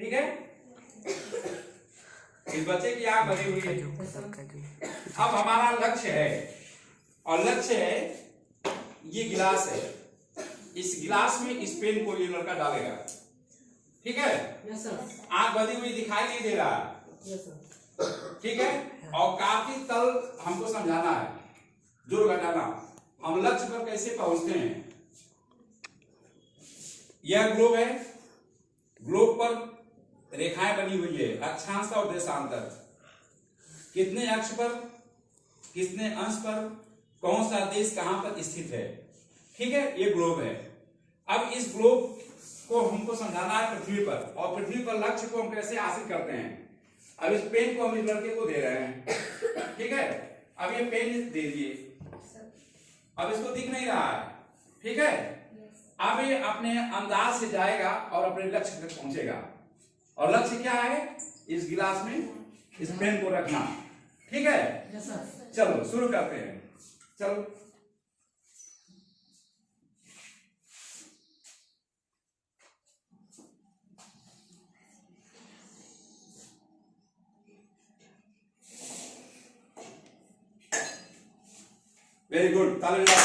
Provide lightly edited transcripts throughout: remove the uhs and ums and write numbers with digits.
ठीक है, इस बच्चे की आंख बनी हुई है। अब हमारा लक्ष्य है, और लक्ष्य है ये गिलास है, इस गिलास में इस पेन को ये लड़का डालेगा। ठीक है, आंख बंधी हुई दिखाई नहीं दे रहा। ठीक है, और काफी तल हमको समझाना है, जोर घटाना। हम लक्ष्य पर कैसे पहुंचते हैं। यह ग्लोब है, ग्लोब पर रेखाएं बनी हुई है, अक्षांश और देशांतर, कितने अक्ष पर, कितने अंश पर, कौन सा देश कहां पर स्थित है। ठीक है, ये ग्लोब है। अब इस ग्लोब को हमको समझाना है पृथ्वी पर, और पृथ्वी पर लक्ष्य को हम कैसे हासिल करते हैं। अब इस पेन को हम इस लड़के को दे रहे हैं। ठीक है, अब ये पेन दे दिए, अब इसको दिख नहीं रहा है। ठीक है, अब ये अपने अंदाज से जाएगा और अपने लक्ष्य तक पहुंचेगा। और लक्ष्य क्या है, इस गिलास में इस पेन को रखना। ठीक है, चलो शुरू करते हैं। चलो, वेरी गुड, ताली बजाओ।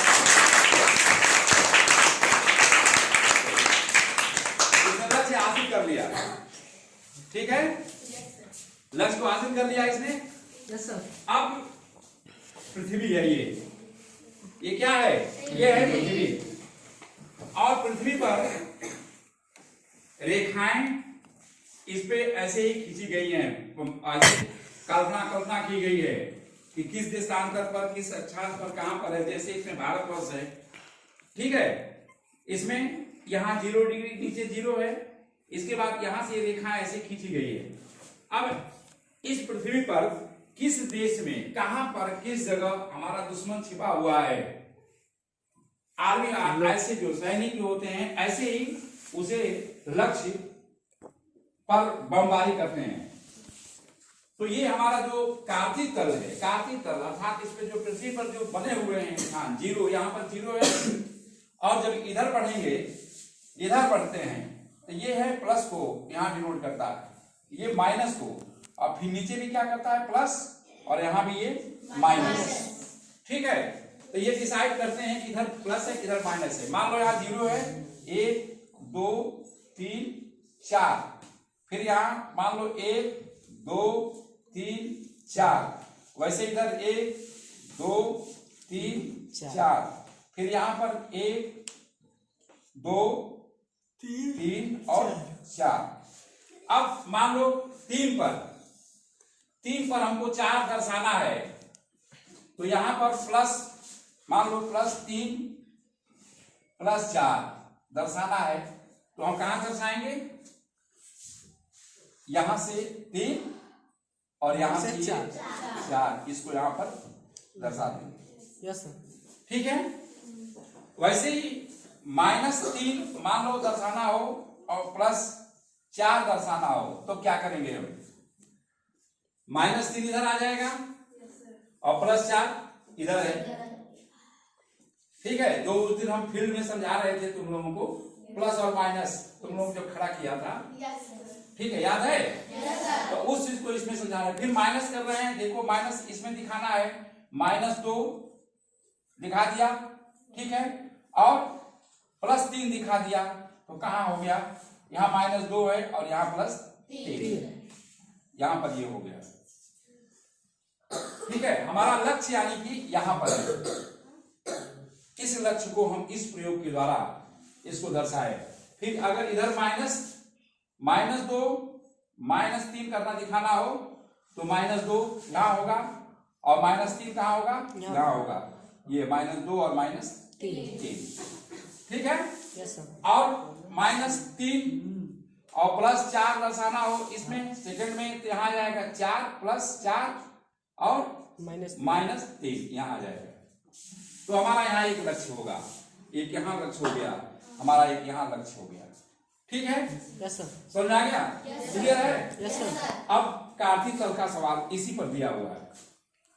इसने लक्ष्य हासिल कर लिया। ठीक है, लक्ष्य को हासिल कर लिया इसने। Yes sir. अब पृथ्वी है, ये क्या है, ये है पृथ्वी। और पृथ्वी पर रेखाएं इस पे ऐसे ही खींची गई हैं, ऐसे कल्पना की गई है कि किस देशांतर पर, किस अक्षांश पर, कहां पर है। जैसे इसमें भारतवर्ष है। ठीक है, इसमें यहां 0 डिग्री, नीचे 0 है। इसके बाद यहां से रेखा ऐसे खींची गई है। अब इस पृथ्वी पर किस देश में, कहां पर, किस जगह हमारा दुश्मन छिपा हुआ है। आर्मी ऐसे जो सैनिक जो होते हैं, ऐसे ही उसे लक्ष्य पर बमबारी करते हैं। तो ये हमारा जो कार्तिक तल है, कार्तिक तल अर्थात इस पे जो पृथ्वी पर जो बने हुए हैं निशान, 0, यहाँ पर 0 है। और जब इधर पढ़ेंगे, इधर पढ़ते हैं, तो ये है प्लस को यहाँ डिनोट करता है, ये माइनस को, और फिर नीचे भी क्या करता है, प्लस, और यहाँ भी ये माइनस। ठीक है, तो ये डिसाइड करते हैं कि इधर प्लस है, इधर माइनस है। मान लो यहाँ 0 है, 1 2 3 4, फिर यहाँ मान लो 1 2 3 4, वैसे इधर 1 2 3 4, फिर यहां पर 1 2 3 और 4। अब मान लो 3 पर हमको 4 दर्शाना है, तो यहां पर प्लस, मान लो +3 +4 दर्शाना है, तो हम कहां दर्शाएंगे, यहां से 3 और यहां से 4, इसको यहां पर दर्शा देंगे। Yes sir. ठीक है, वैसे ही -3 मान लो दर्शाना हो और +4 दर्शाना हो, तो क्या करेंगे हम, -3 इधर आ जाएगा और +4 इधर है। ठीक है, जो उस दिन हम फील्ड में समझा रहे थे तुम लोगों को, प्लस और माइनस तुम लोग जब खड़ा किया था। ठीक है, याद है? तो उस चीज को इसमें समझा रहे हैं। फिर माइनस कर रहे हैं, देखो माइनस इसमें दिखाना है, -2 दिखा दिया। ठीक है, और +3 दिखा दिया, तो कहां हो गया, यहाँ -2 है और यहाँ +3, यहां पर ये हो गया। ठीक है, हमारा लक्ष्य यानी कि यहां पर है। इस लक्ष्य को हम इस प्रयोग के द्वारा इसको दर्शाए। फिर अगर इधर -2 -3 करना दिखाना हो, तो -2 यहां होगा और -3 कहां होगा, यहां होगा। ये -2 और -3। ठीक है, यस सर। और -3 और +4 दर्शाना हो इसमें सेकंड में, तो यहां आ जाएगा 4 + 4 और -3 यहां आ जाएगा। तो हमारा यहाँ एक लक्ष्य होगा, एक यहाँ लक्ष्य हो गया, हमारा एक यहाँ लक्ष्य हो गया। ठीक है, यस सर। समझ आ गया, क्लियर है? Yes sir. अब कार्तिक तल का सवाल इसी पर दिया हुआ है।